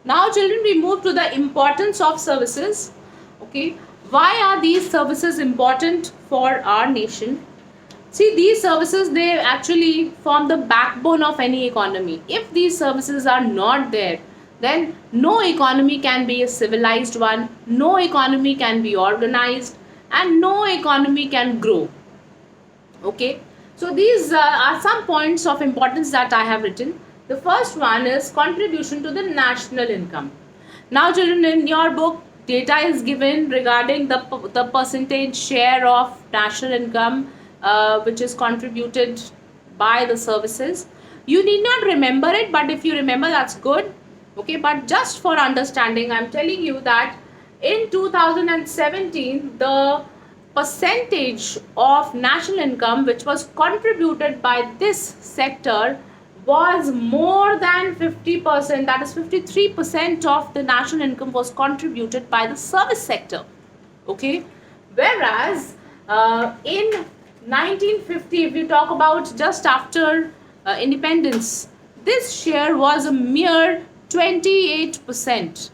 Now, children, we move to the importance of services. Okay, why are these services important for our nation? See, these services, they actually form the backbone of any economy. If these services are not there, then no economy can be a civilized one, no economy can be organized, and no economy can grow. Okay, so these are some points of importance that I have written. The first one is contribution to the national income. Now, children, in your book, data is given regarding the percentage share of national income which is contributed by the services. You need not remember it, but if you remember, that's good. Okay, but just for understanding, I'm telling you that in 2017, the percentage of national income which was contributed by this sector was more than 50%, that is 53% of the national income was contributed by the service sector. Okay, whereas in 1950, if you talk about just after independence, this share was a mere 28%.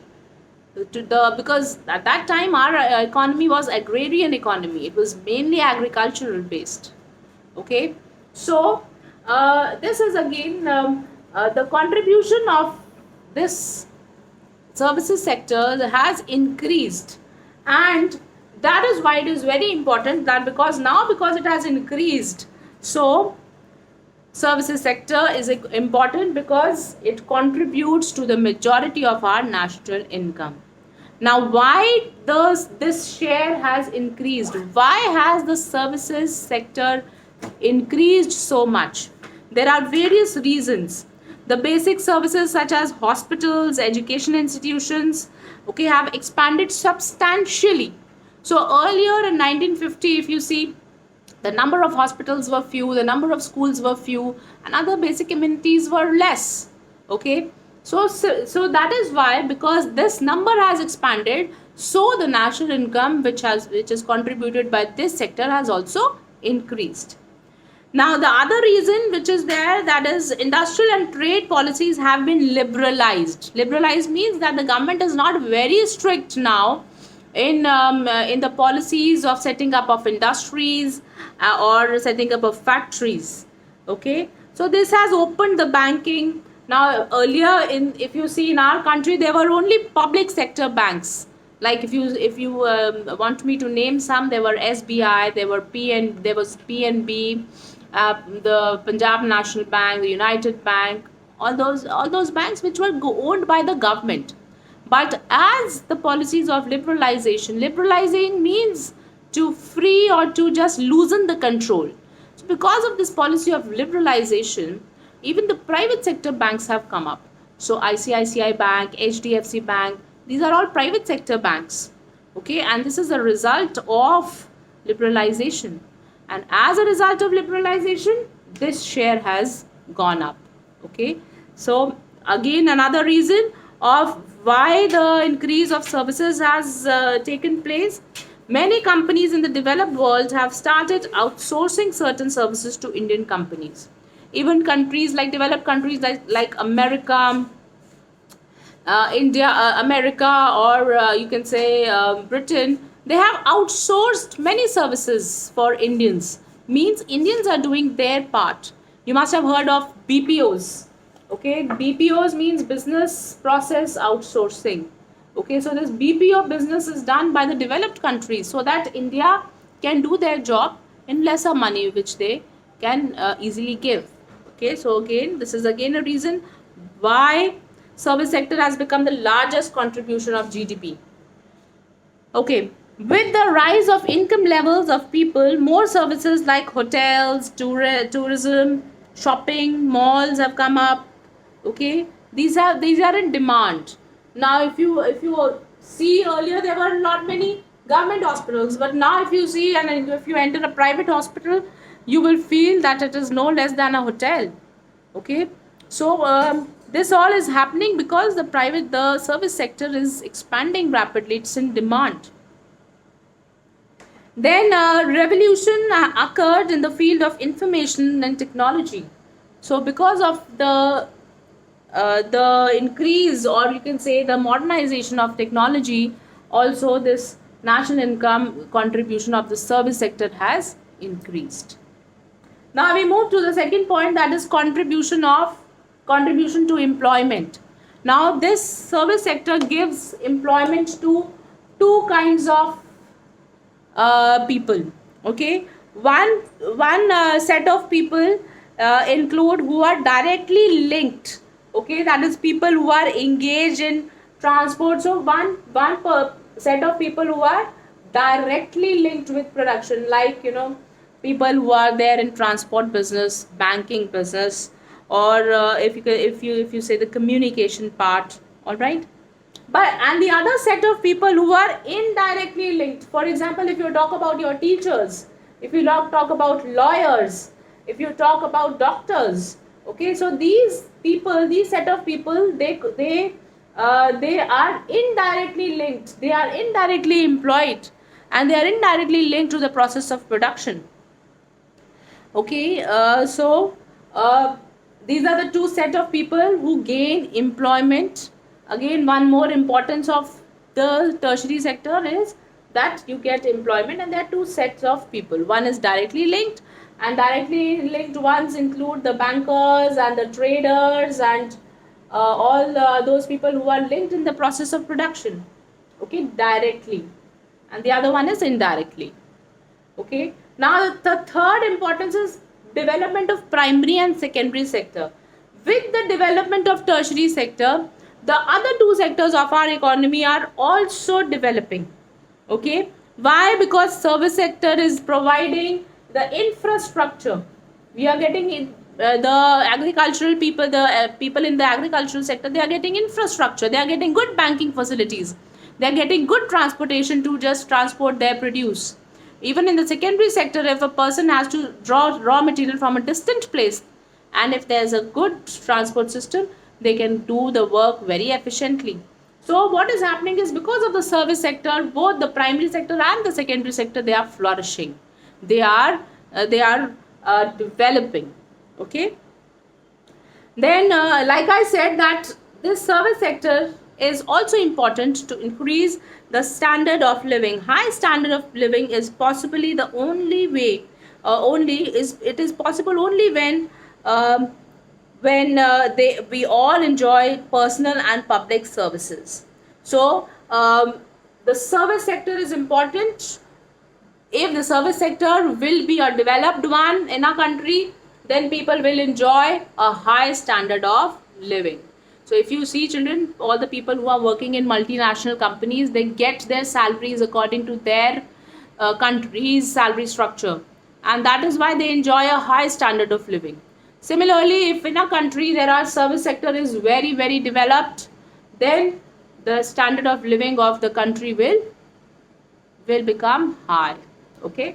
Because at that time our economy was agrarian economy, it was mainly agricultural based. Okay, so this is again the contribution of this services sector has increased, and that is why it is very important that because it has increased, so services sector is important because it contributes to the majority of our national income. Now, why does this share has increased? Why has the services sector increased so much? There are various reasons. The basic services such as hospitals, education institutions, okay, have expanded substantially. So earlier in 1950, if you see, the number of hospitals were few, the number of schools were few, and other basic amenities were less. Okay, so that is why, because this number has expanded, so the national income which is contributed by this sector has also increased. Now, the other reason which is there, that is industrial and trade policies have been liberalized. Liberalized means that the government is not very strict now in the policies of setting up of industries or setting up of factories. Okay, so this has opened the banking. Now, earlier, in if you see in our country, there were only public sector banks. Like if you want me to name some, there were SBI, there was PNB, the Punjab National Bank, the United Bank, all those banks which were owned by the government. But as the policies of liberalizing means to free or to just loosen the control. So because of this policy of liberalization, even the private sector banks have come up. So ICICI Bank, HDFC Bank, these are all private sector banks. Okay, and this is a result of liberalization. And as a result of liberalization, this share has gone up. Okay, so again, another reason of why the increase of services has taken place. Many companies in the developed world have started outsourcing certain services to Indian companies. Even countries like developed countries like America, India, America, or you can say Britain, they have outsourced many services for Indians. Means Indians are doing their part. You must have heard of BPOs. Okay, BPOs means business process outsourcing. Okay, so this BPO business is done by the developed countries so that India can do their job in lesser money, which they can easily give. Okay, so again, this is again a reason why service sector has become the largest contribution of GDP. Okay, with the rise of income levels of people, more services like hotels, tourism, shopping, malls have come up. Okay, these are in demand. Now, if you see, earlier there were not many government hospitals, but now if you see and if you enter a private hospital, you will feel that it is no less than a hotel. Okay, so this all is happening because the service sector is expanding rapidly, it's in demand. Then revolution occurred in the field of information and technology. So because of the the increase, or you can say the modernization of technology, also this national income contribution of the service sector has increased. Now we move to the second point, that is contribution to employment. Now this service sector gives employment to two kinds of people. Okay, one set of people include who are directly linked. Okay, that is people who are engaged in transport. So one set of people who are directly linked with production, like people who are there in transport business, banking business, or if you say the communication part. All right. But and the other set of people who are indirectly linked, for example, if you talk about your teachers, if you talk about lawyers, if you talk about doctors, okay, so these people, these set of people, they are indirectly linked, they are indirectly employed, and they are indirectly linked to the process of production. Okay, these are the two set of people who gain employment. Again, one more importance of the tertiary sector is that you get employment, and there are two sets of people. One is directly linked, and directly linked ones include the bankers and the traders and all those people who are linked in the process of production. Okay, directly, and the other one is indirectly. Okay, now the third importance is development of primary and secondary sector. With the development of tertiary sector, the other two sectors of our economy are also developing. Okay, why? Because service sector is providing the infrastructure. We are getting the agricultural people, the people in the agricultural sector, they are getting infrastructure, they are getting good banking facilities, they are getting good transportation to just transport their produce. Even in the secondary sector, if a person has to draw raw material from a distant place, and if there is a good transport system, they can do the work very efficiently. So what is happening is, because of the service sector, both the primary sector and the secondary sector, they are flourishing, they are developing. Okay, then like I said, that this service sector is also important to increase the standard of living. High standard of living is possibly the only way, it is possible only when we all enjoy personal and public services. So the service sector is important. If the service sector will be a developed one in a country, then people will enjoy a high standard of living. So if you see, children, all the people who are working in multinational companies, they get their salaries according to their country's salary structure, and that is why they enjoy a high standard of living. Similarly, if in a country there are service sector is very, very developed, then the standard of living of the country will become high. Okay,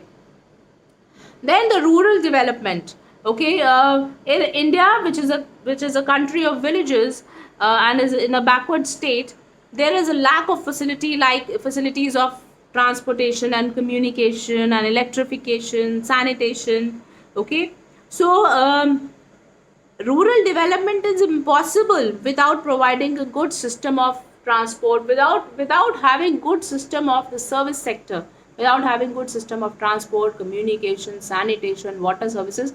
then the rural development. Okay, in India, which is a country of villages and is in a backward state, there is a lack of facilities of transportation and communication and electrification, sanitation. Okay, so rural development is impossible without providing a good system of transport, without having good system of the service sector, without having good system of transport, communication, sanitation, water services.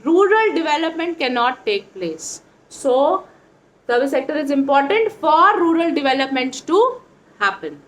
Rural development cannot take place. So service sector is important for rural development to happen.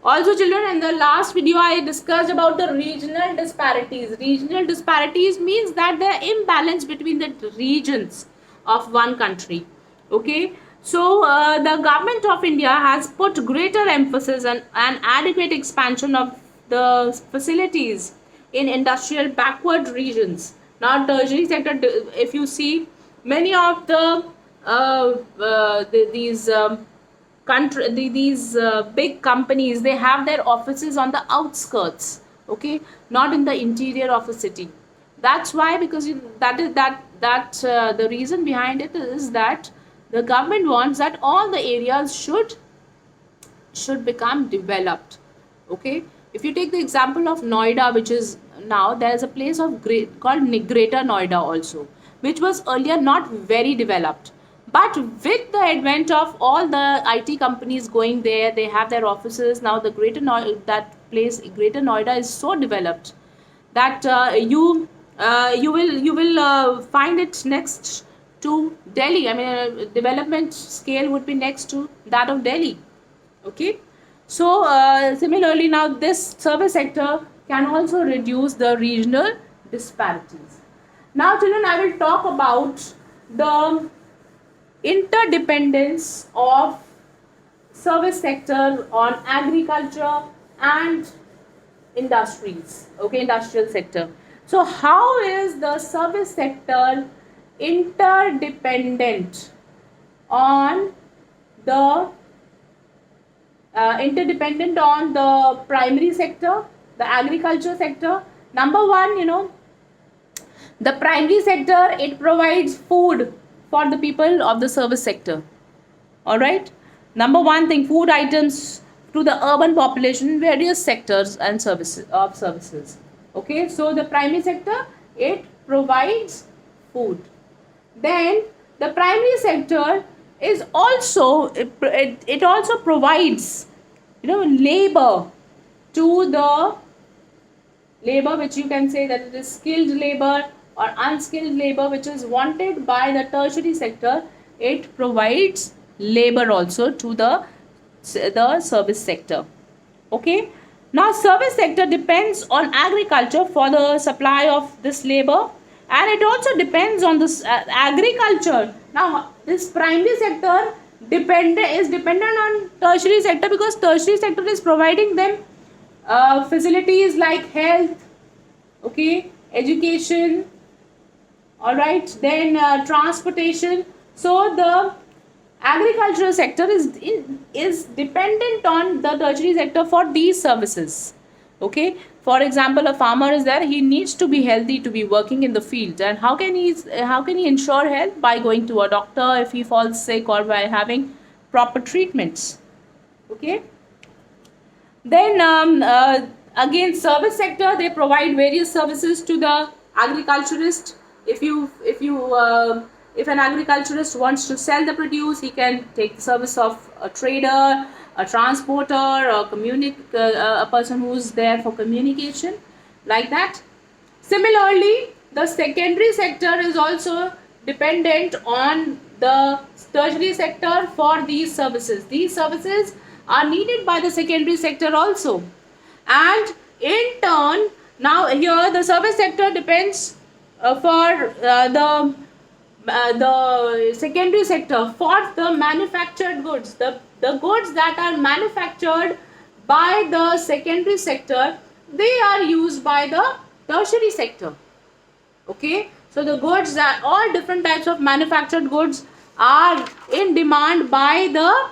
Also, children, in the last video I discussed about the regional disparities. Regional disparities means that there are imbalance between the regions of one country. Okay, so the government of India has put greater emphasis on an adequate expansion of the facilities in industrial backward regions. Now tertiary sector, if you see, many of these big companies, they have their offices on the outskirts. Okay, not in the interior of a city. That's why, because the reason behind it is that the government wants that all the areas should become developed. Okay, if you take the example of Noida, which is now, there is a place called Greater Noida also, which was earlier not very developed, But with the advent of all the IT companies going there, they have their offices now. The Greater Noida is so developed that you will find it next to Delhi. I mean, development scale would be next to that of Delhi. Okay, so similarly, now this service sector can also reduce the regional disparities. Now, children, I will talk about the interdependence of service sector on agriculture and industries. Okay, industrial sector. So how is the service sector interdependent on the primary sector, the agriculture sector? Number one, the primary sector, it provides food for the people of the service sector. All right. Number one thing, food items to the urban population, various sectors and services. Okay. So the primary sector, it provides food. Then the primary sector is also it also provides labor to the labor, which you can say that it is skilled labor or unskilled labor, which is wanted by the tertiary sector. It provides labor also to the service sector. Okay, now service sector depends on agriculture for the supply of this labor, and it also depends on this agriculture. Now this primary sector is dependent on tertiary sector, because tertiary sector is providing them facilities like health, okay, education, all right, then transportation. So the agricultural sector is dependent on the tertiary sector for these services. Okay, for example, a farmer is there, he needs to be healthy to be working in the field, and how can he ensure health? By going to a doctor if he falls sick, or by having proper treatments. Okay, then again, service sector, they provide various services to the agriculturist. If an agriculturist wants to sell the produce, he can take the service of a trader, a transporter, a person who's there for communication, like that. Similarly, the secondary sector is also dependent on the tertiary sector for these services. These services are needed by the secondary sector also, and in turn, now here the service sector depends for the secondary sector for the manufactured goods, the goods that are manufactured by the secondary sector, they are used by the tertiary sector. Okay, so the goods, that all different types of manufactured goods are in demand by the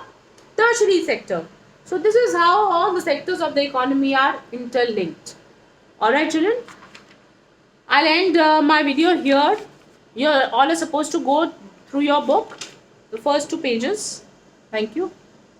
tertiary sector. So this is how all the sectors of the economy are interlinked. Alright children, I'll end my video here. You all are supposed to go through your book, the first 2 pages. Thank you.